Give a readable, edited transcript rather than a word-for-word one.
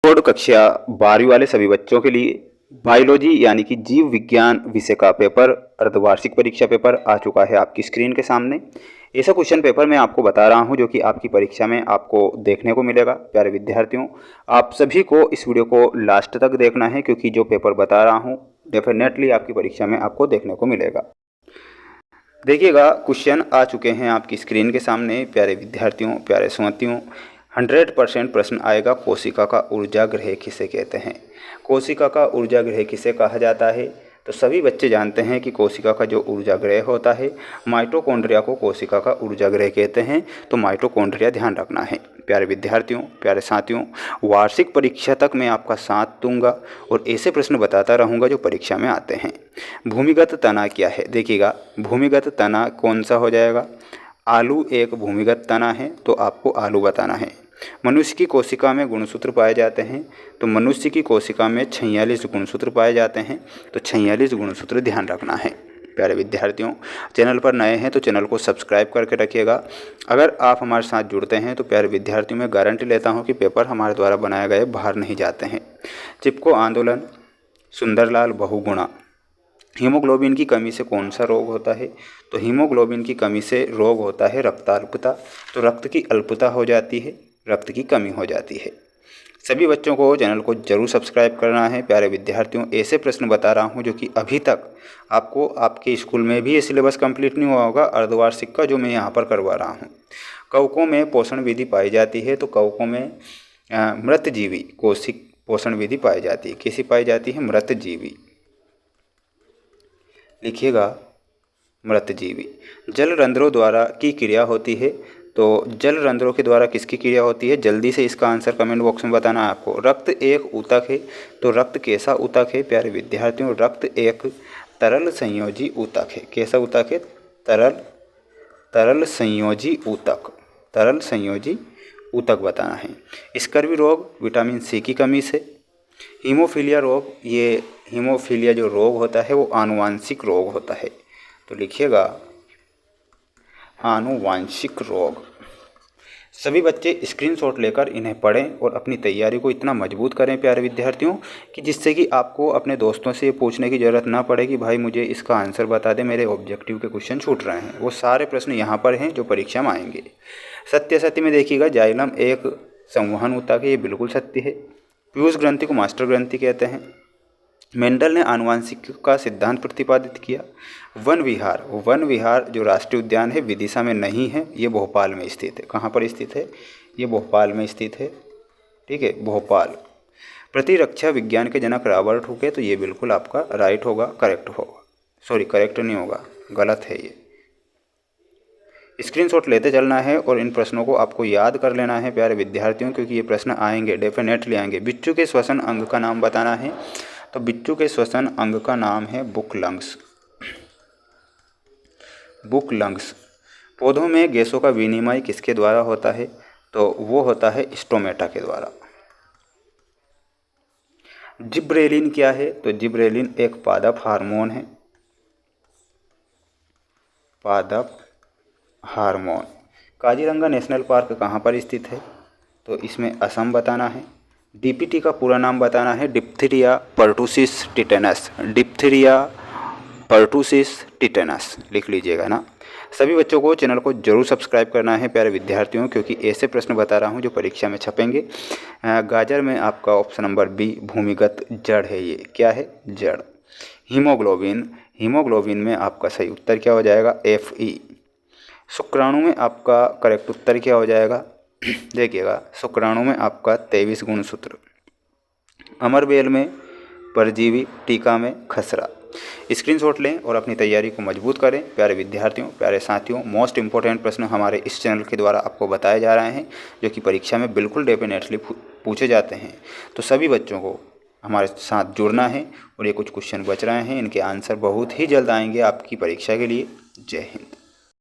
Board कक्षा 12वीं वाले सभी बच्चों के लिए बायोलॉजी यानी कि जीव विज्ञान विषय का पेपर अर्धवार्षिक परीक्षा पेपर आ चुका है आपकी स्क्रीन के सामने। ऐसा क्वेश्चन पेपर मैं आपको बता रहा हूं जो कि आपकी परीक्षा में आपको देखने को मिलेगा। प्यारे विद्यार्थियों, आप सभी को इस वीडियो को लास्ट तक देखना है क्योंकि जो पेपर बता रहा हूं डेफिनेटली आपकी परीक्षा में आपको देखने को मिलेगा। देखिएगा, क्वेश्चन आ चुके हैं आपकी स्क्रीन के सामने। प्यारे विद्यार्थियों, प्यारे साथियों, 100% प्रश्न आएगा, कोशिका का ऊर्जा गृह किसे कहते हैं। कोशिका का ऊर्जा गृह किसे कहा जाता है? तो सभी बच्चे जानते हैं कि कोशिका का जो ऊर्जा गृह होता है, माइटोकॉन्ड्रिया को कोशिका का ऊर्जा गृह कहते हैं। तो माइटोकॉन्ड्रिया ध्यान रखना है। प्यारे विद्यार्थियों, प्यारे साथियों, वार्षिक परीक्षा तक मैं आपका साथ दूंगा और ऐसे प्रश्न बताता रहूंगा जो परीक्षा में आते हैं। भूमिगत तना क्या है? देखिएगा, भूमिगत तना कौन सा हो जाएगा? आलू एक भूमिगत तना है, तो आपको आलू बताना है। मनुष्य की कोशिका में गुणसूत्र पाए जाते हैं, तो मनुष्य की कोशिका में 46 गुणसूत्र पाए जाते हैं। तो 46 गुणसूत्र ध्यान रखना है। प्यारे विद्यार्थियों, चैनल पर नए हैं तो चैनल को सब्सक्राइब करके रखिएगा। अगर आप हमारे साथ जुड़ते हैं तो प्यारे विद्यार्थियों, मैं गारंटी लेता हूं कि पेपर हमारे द्वारा बनाए गए बाहर नहीं जाते हैं। चिपको आंदोलन, सुंदरलाल बहुगुणा। हीमोग्लोबिन की कमी से कौन सा रोग होता है? तो हीमोग्लोबिन की कमी से रोग होता है रक्ताल्पता। तो रक्त की अल्पता हो जाती है, रक्त की कमी हो जाती है। सभी बच्चों को चैनल को जरूर सब्सक्राइब करना है। प्यारे विद्यार्थियों, ऐसे प्रश्न बता रहा हूं जो कि अभी तक आपको आपके स्कूल में भी ये सिलेबस कंप्लीट नहीं हुआ होगा अर्धवार्षिक का, जो मैं यहाँ पर करवा रहा हूँ। कवकों में पोषण विधि पाई जाती है, तो कवकों में मृतजीवी कोशिक पोषण विधि पाई जाती है। कैसी पाई जाती है? मृतजीवी। लिखिएगा, मृतजीवी। जल रंध्रों द्वारा की क्रिया होती है, तो जल रंध्रों के द्वारा किसकी क्रिया होती है? जल्दी से इसका आंसर कमेंट बॉक्स में बताना है आपको। रक्त एक ऊतक है, तो रक्त कैसा ऊतक है? प्यारे विद्यार्थियों, रक्त एक तरल संयोजी ऊतक है। कैसा ऊतक है? तरल संयोजी ऊतक। तरल संयोजी ऊतक बताना है। स्कर्वी रोग विटामिन सी की कमी से। हीमोफीलिया रोग, ये हीमोफीलिया जो रोग होता है वो आनुवांशिक रोग होता है। तो लिखिएगा, आनुवांशिक रोग। सभी बच्चे स्क्रीनशॉट लेकर इन्हें पढ़ें और अपनी तैयारी को इतना मजबूत करें प्यारे विद्यार्थियों कि जिससे कि आपको अपने दोस्तों से ये पूछने की ज़रूरत ना पड़े कि भाई मुझे इसका आंसर बता दे, मेरे ऑब्जेक्टिव के क्वेश्चन छूट रहे हैं। वो सारे प्रश्न यहाँ पर हैं जो परीक्षा में आएंगे। सत्य सत्य में देखिएगा, जाइलम एक संवहन ऊतक है, ये बिल्कुल सत्य है। पीयूष ग्रंथि को मास्टर ग्रंथि कहते हैं। मेंडल ने आनुवांशिक का सिद्धांत प्रतिपादित किया। वन विहार, वन विहार जो राष्ट्रीय उद्यान है विदिशा में नहीं है, ये भोपाल में स्थित है। कहाँ पर स्थित है? ये भोपाल में स्थित है। ठीक है, भोपाल। प्रतिरक्षा विज्ञान के जनक रॉबर्ट हुक है, तो ये बिल्कुल आपका राइट होगा, करेक्ट होगा। सॉरी, करेक्ट नहीं होगा, गलत है ये। स्क्रीनशॉट लेते चलना है और इन प्रश्नों को आपको याद कर लेना है प्यारे विद्यार्थियों, क्योंकि ये प्रश्न आएंगे, डेफिनेटली आएंगे। बिच्छू के श्वसन अंग का नाम बताना है, तो बिच्छू के श्वसन अंग का नाम है बुक लंग्स। Book lungs. पौधों में गैसों का विनिमय किसके द्वारा होता है? तो वो होता है स्टोमेटा के द्वारा। जिब्रेलिन क्या है? तो जिब्रेलिन एक पादप हार्मोन है। पादप हार्मोन। काजीरंगा नेशनल पार्क कहाँ पर स्थित है? तो इसमें असम बताना है। डीपीटी का पूरा नाम बताना है, diphtheria pertussis tetanus. Diphtheria pertussis tetanus लिख लीजिएगा ना। सभी बच्चों को चैनल को जरूर सब्सक्राइब करना है प्यारे विद्यार्थियों, क्योंकि ऐसे प्रश्न बता रहा हूँ जो परीक्षा में छपेंगे। गाजर में आपका ऑप्शन नंबर बी भूमिगत जड़ है। ये क्या है? जड़। हीमोग्लोबिन, हीमोग्लोबिन में आपका सही उत्तर क्या हो जाएगा? Fe। शुक्राणु में आपका करेक्ट उत्तर क्या हो जाएगा? देखिएगा, शुक्राणु में आपका 23 गुणसूत्र। अमरबेल में परजीवी, टीका में खसरा। स्क्रीनशॉट लें और अपनी तैयारी को मजबूत करें प्यारे विद्यार्थियों, प्यारे साथियों। मोस्ट इंपॉर्टेंट प्रश्न हमारे इस चैनल के द्वारा आपको बताए जा रहे हैं जो कि परीक्षा में बिल्कुल डेफिनेटली पूछे जाते हैं। तो सभी बच्चों को हमारे साथ जुड़ना है और ये कुछ क्वेश्चन बच रहे हैं, इनके आंसर बहुत ही जल्द आएंगे आपकी परीक्षा के लिए। जय हिंद।